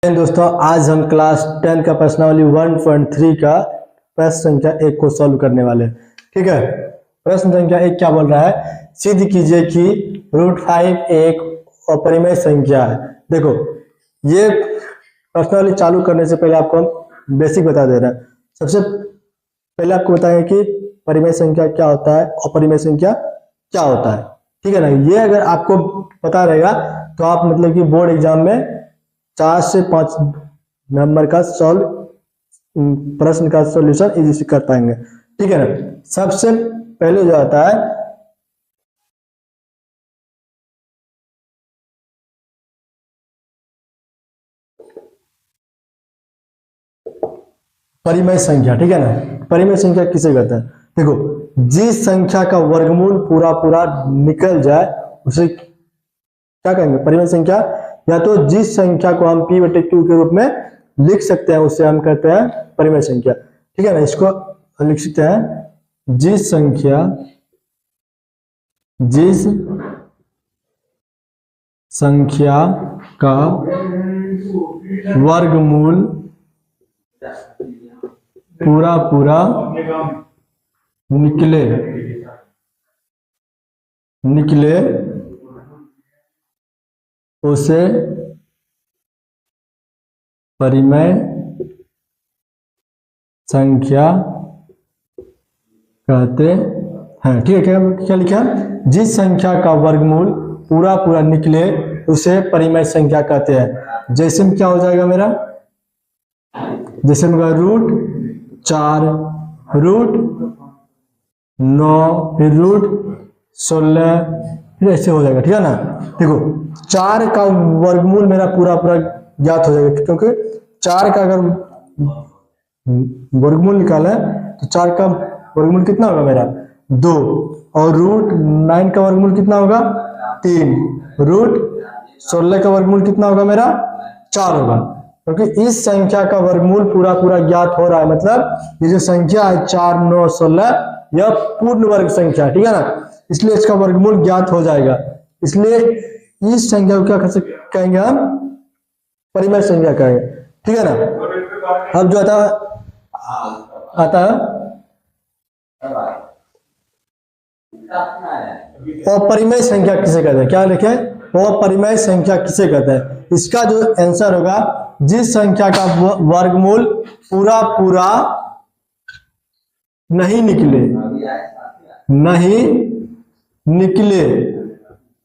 दोस्तों, आज हम क्लास 10 का प्रश्नावली 1.3 का प्रश्न संख्या 1 को सॉल्व करने वाले हैं। ठीक है, प्रश्न संख्या 1 क्या बोल रहा है? सिद्ध कीजिए कि √5 एक अपरिमेय संख्या है। देखो, ये प्रश्नावली चालू करने से पहले आपको हम बेसिक बता दे रहे हैं। सबसे पहले आपको बताएंगे कि परिमेय संख्या क्या होता है, अपरिमेय संख्या क्या होता है। ठीक है ना, ये अगर आपको पता रहेगा तो आप मतलब कि बोर्ड एग्जाम में 4 से 5 नंबर का प्रश्न का सॉल्यूशन इजी से कर पाएंगे। ठीक है ना, सबसे पहले जो आता है परिमेय संख्या। ठीक है ना, परिमेय संख्या किसे कहते हैं? देखो, जिस संख्या का वर्गमूल पूरा पूरा निकल जाए उसे क्या कहेंगे? परिमेय संख्या। या तो जिस संख्या को हम p/q के रूप में लिख सकते हैं उसे हम कहते हैं परिमेय संख्या। ठीक है ना, इसको लिख सकते हैं जिस संख्या का वर्गमूल पूरा पूरा निकले उसे परिमेय संख्या कहते हैं। ठीक है, क्या लिखा? जिस संख्या का वर्गमूल पूरा पूरा निकले उसे परिमेय संख्या कहते हैं। जैसे में क्या हो जाएगा मेरा? जैसे में √4, √9, फिर √16, फिर ऐसे हो जाएगा। ठीक है ना। देखो, 4 का वर्गमूल मेरा पूरा पूरा ज्ञात हो जाएगा, क्योंकि 4 का अगर वर्गमूल निकाला तो 4 का वर्गमूल कितना होगा मेरा? 2, और √9 का वर्गमूल कितना होगा? 3, √16 का वर्गमूल कितना होगा मेरा? 4 होगा। क्योंकि इस संख्या का वर्गमूल पूरा पूरा ज्ञात हो रहा है, मतलब ये जो संख्या है 4, 9, 16 यह पूर्ण वर्ग संख्या। ठीक है ना, इसलिए इसका वर्गमूल ज्ञात हो जाएगा। इसलिए इस संख्या को क्या कहेंगे हम? परिमेय संख्या कहेंगे। ठीक है ना। अब जो आता है अपरिमेय संख्या किसे कहते हैं? क्या लिखे? अपरिमेय संख्या किसे कहते हैं? इसका जो आंसर होगा, जिस संख्या का वर्गमूल पूरा पूरा नहीं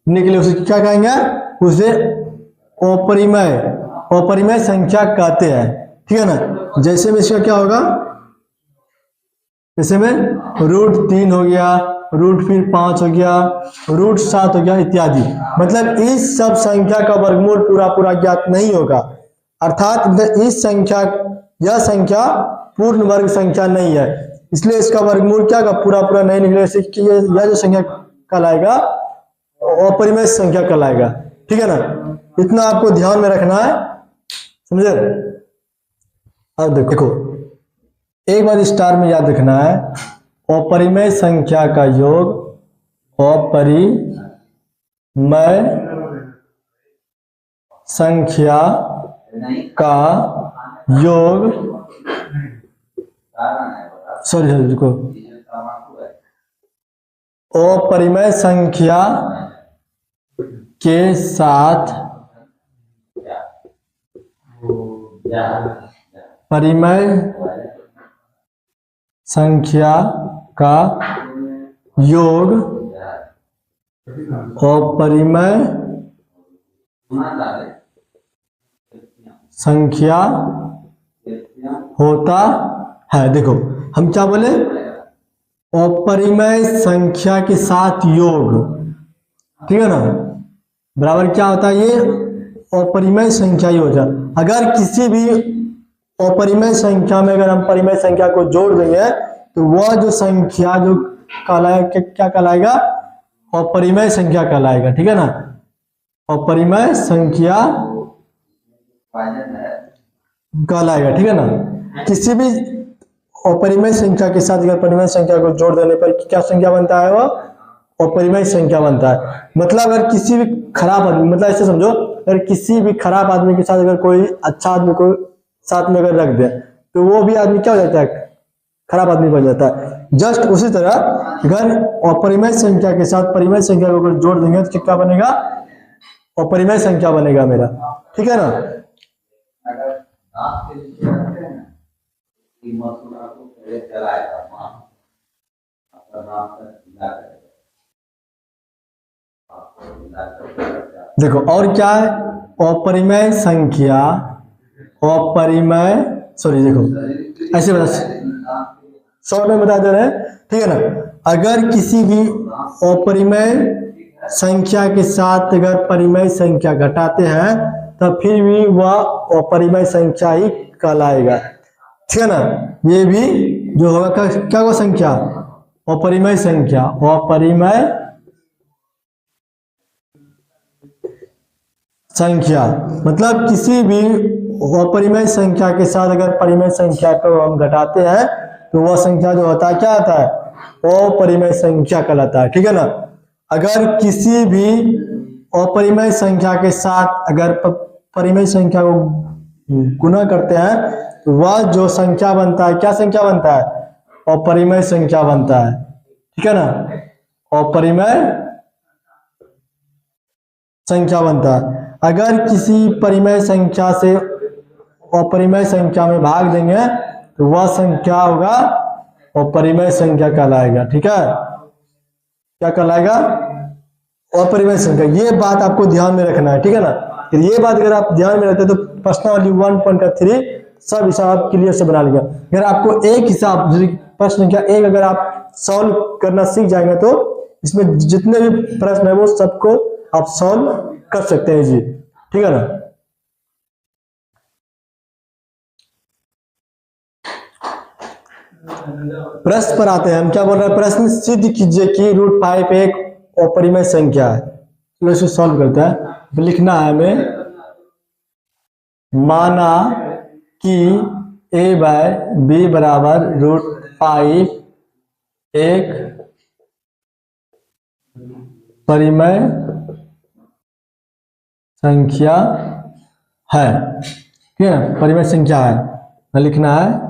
निकले उसे क्या कहेंगे? उसे अपरिमेय संख्या कहते हैं। ठीक है ना। जैसे में इसका क्या होगा? जैसे में √3 हो गया, फिर 5 हो गया, √7 हो गया इत्यादि। मतलब इस सब संख्या का वर्गमूल पूरा पूरा ज्ञात नहीं होगा, अर्थात यह संख्या पूर्ण वर्ग संख्या नहीं है, इसलिए इसका वर्गमूल क्या का पूरा पूरा नहीं निकले, यह जो संख्या कहलाएगा अपरिमेय संख्या कहलाएगा। ठीक है ना, इतना आपको ध्यान में रखना है, समझे? अब देखो, एक बार स्टार में याद रखना है, अपरिमेय संख्या का योग संख्या का योग देखो, अपरिमेय संख्या के साथ परिमेय संख्या का योग अपरिमेय संख्या होता है। देखो, हम क्या बोले? अपरिमेय संख्या के साथ योग। ठीक है ना, बराबर क्या होता है? ये अपरिमेय संख्या ही होता है। अगर किसी भी अपरिमेय संख्या में अगर हम परिमेय संख्या को जोड़ देंगे तो वह जो संख्या जो कहलाएगा, क्या कहलाएगा? अपरिमेय संख्या कहलाएगा। ठीक है ना, अपरिमेय संख्या कहलाएगा। ठीक है ना, किसी भी अपरिमेय संख्या के साथ अगर परिमेय संख्या को जोड़ देने पर क्या संख्या बनता है? वो अपरिमेय संख्या बनता है। मतलब अगर किसी भी खराब आदमी, मतलब ऐसे समझो अगर किसी भी खराब आदमी के साथ अगर कोई अच्छा आदमी को साथ में अगर रख दे तो वो भी आदमी क्या हो जाता है, खराब आदमी बन जाता है। जस्ट उसी तरह अगर अपरिमेय संख्या के साथ परिमेय संख्या को अगर जोड़ देंगे तो क्या बनेगा, अपरिमेय संख्या बनेगा मेरा, ठीक है ना। देखो और क्या है, अपरिमेय संख्या, अपरिमेय देखो ऐसे बता, शॉर्ट में बता दे रहे हैं, ठीक है ना। अगर किसी भी अपरिमेय संख्या के साथ अगर परिमेय संख्या घटाते हैं तो फिर भी वह अपरिमेय संख्या ही कहलाएगा, ठीक है ना। ये भी जो होगा क्या हुआ संख्या, अपरिमेय संख्या, अपरिमेय संख्या मतलब किसी भी अपरिमेय संख्या के साथ अगर परिमेय संख्या को हम घटाते हैं तो वह संख्या जो होता है क्या होता है, अपरिमेय संख्या कहलाता है, ठीक है ना। अगर किसी भी अपरिमेय संख्या के साथ अगर परिमेय संख्या को गुणा करते हैं तो वह जो संख्या बनता है क्या संख्या बनता है, अपरिमेय संख्या बनता है, ठीक है ना, अपरिमेय संख्या बनता है। अगर किसी परिमेय संख्या से अपरिमेय संख्या में भाग देंगे तो वह संख्या होगा अपरिमेय संख्या कहलाएगा, ठीक है, क्या कहलाएगा, अपरिमेय संख्या। ये बात आपको ध्यान में रखना है, ठीक है ना। ये बात अगर आप ध्यान में रखते हैं तो प्रश्नावली 1.3 सब हिसाब क्लियर से बना लिया। अगर आपको एक हिसाब प्रश्न संख्या 1 अगर आप सॉल्व करना सीख जाएंगे तो इसमें जितने भी प्रश्न है वो सबको आप सॉल्व कर सकते हैं जी, ठीक है ना। प्रश्न पर आते हैं, हम क्या बोल रहे हैं, प्रश्न सिद्ध कीजिए कि √5 एक अपरिमेय संख्या है। चलो इसे सॉल्व करते हैं। लिखना है हमें, माना कि a/b बराबर √5 एक परिमेय संख्या है, ठीक है, परिमेय संख्या है। लिखना है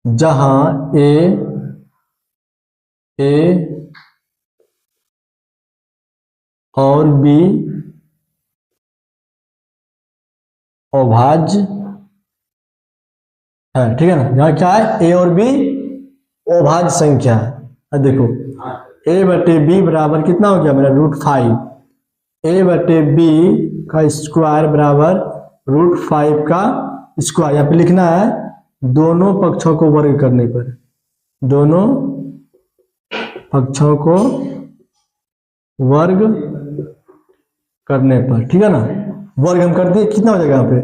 जहां a और b अभाज्य है, ठीक है ना। जहां क्या है, a और b अभाज्य संख्या है। अब देखो a/b बराबर कितना हो गया मेरा, √5, a/b का स्क्वायर बराबर √5 का स्क्वायर। यहाँ पे लिखना है दोनों पक्षों को वर्ग करने पर, दोनों पक्षों को वर्ग करने पर, ठीक है ना। वर्ग हम कर दिए, कितना हो जाएगा यहाँ पे,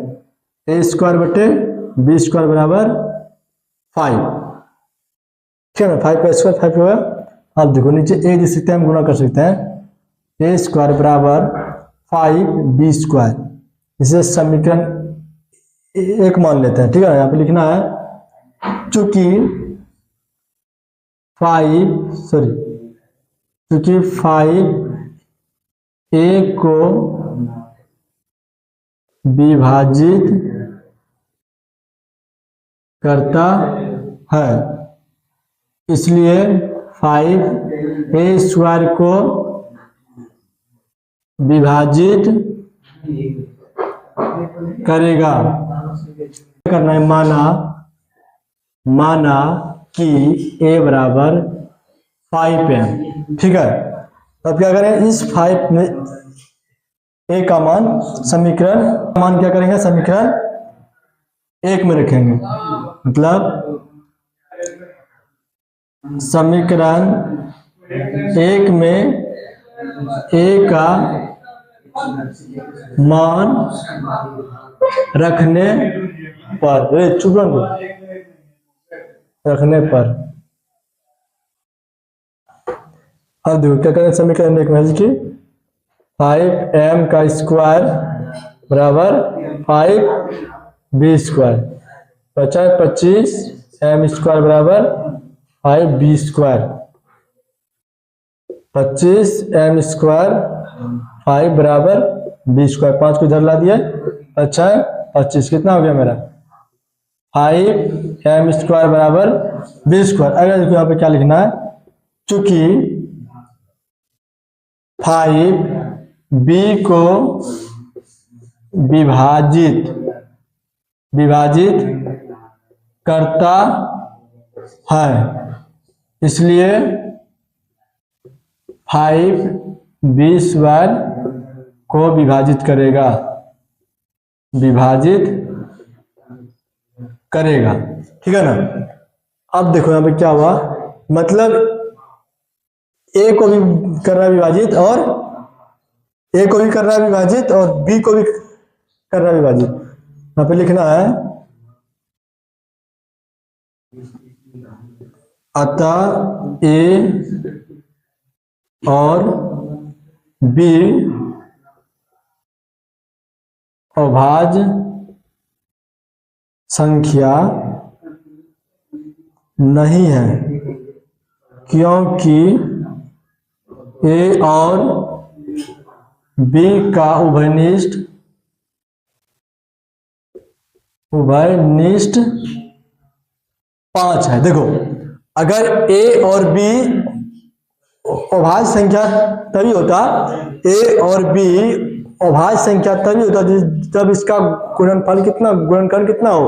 a² / b² बराबर 5, ठीक है ना। 5 का स्क्वायर 5 होगा। अब देखो नीचे a दे सकते हैं, हम गुना कर सकते हैं, a² बराबर 5b², इसे समीकरण 1 मान लेते हैं, ठीक है। यहाँ पे लिखना है चूंकि 5 a को विभाजित करता है, इसलिए 5a² को विभाजित करेगा। करना है, माना कि a बराबर 5m, ठीक है। अब क्या करें, इस 5 में a का मान समीकरण मान क्या करेंगे, समीकरण 1 में रखेंगे, मतलब समीकरण 1 में a का मान रखने पर, रखने पर, अब देखो क्या करें, समीकरण 1 में कि 5m का स्क्वायर बराबर 5b², बचा 25m² बराबर 5b², 25m² 5 बराबर बी स्क्वायर, 5 को इधर ला दिया, अच्छा 25, कितना हो गया मेरा 5m स्क्वायर बराबर बी स्क्वायर। अगर देखो यहाँ पे क्या लिखना है, चूंकि 5b को विभाजित करता है, इसलिए 5b स्क्वायर को विभाजित करेगा, ठीक है ना। अब देखो यहाँ पे क्या हुआ, मतलब a को भी कर रहा है विभाजित और a को भी कर रहा है विभाजित और b को भी कर रहा है विभाजित। यहाँ पे लिखना है अतः a और b अभाज्य संख्या नहीं है, क्योंकि a और b का उभयनिष्ठ 5 है। देखो अगर a और b अभाज्य संख्या तभी होता, a और b अभाज्य संख्या तभी होता जब इसका गुणनफल गुणनखंड कितना हो,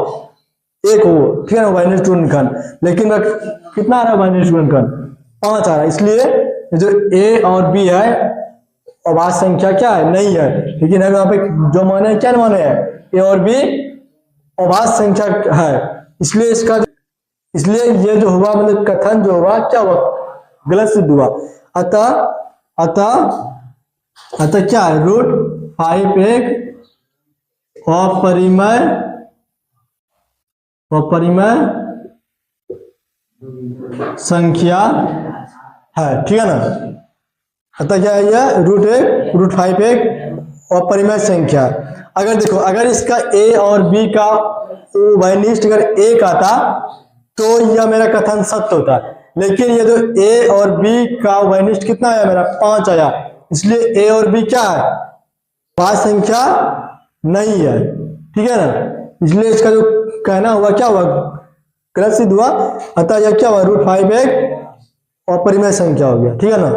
1 हो, ठीक है ना, उभयनिष्ठ गुणनखंड। लेकिन कितना आ रहा है उभयनिष्ठ गुणनखंड, 5 आ रहा है, इसलिए जो a और b है अभाज्य संख्या क्या है, नहीं है। लेकिन हम यहाँ पे जो माने क्या माने हैं, a और b अभाज्य संख्या है, इसलिए ये जो हुआ मतलब कथन जो हुआ क्या हुआ, गलत सिद्ध हुआ। अतः क्या है, √5 एक अपरिमेय संख्या है, ठीक है ना। अतः क्या है, यह √5 एक अपरिमेय संख्या। अगर देखो अगर इसका a और b का उभयनिष्ठ अगर 1 आता तो यह मेरा कथन सत्य होता है, लेकिन ये जो a और b का उभयनिष्ठ कितना आया मेरा 5 आया, इसलिए a और b क्या है, अभाज्य संख्या नहीं है, ठीक है ना। इसलिए इसका जो कहना हुआ क्या हुआ, गलत सिद्ध हुआ। अतः यह क्या हुआ, √5 एक अपरिमेय संख्या हो गया, ठीक है ना।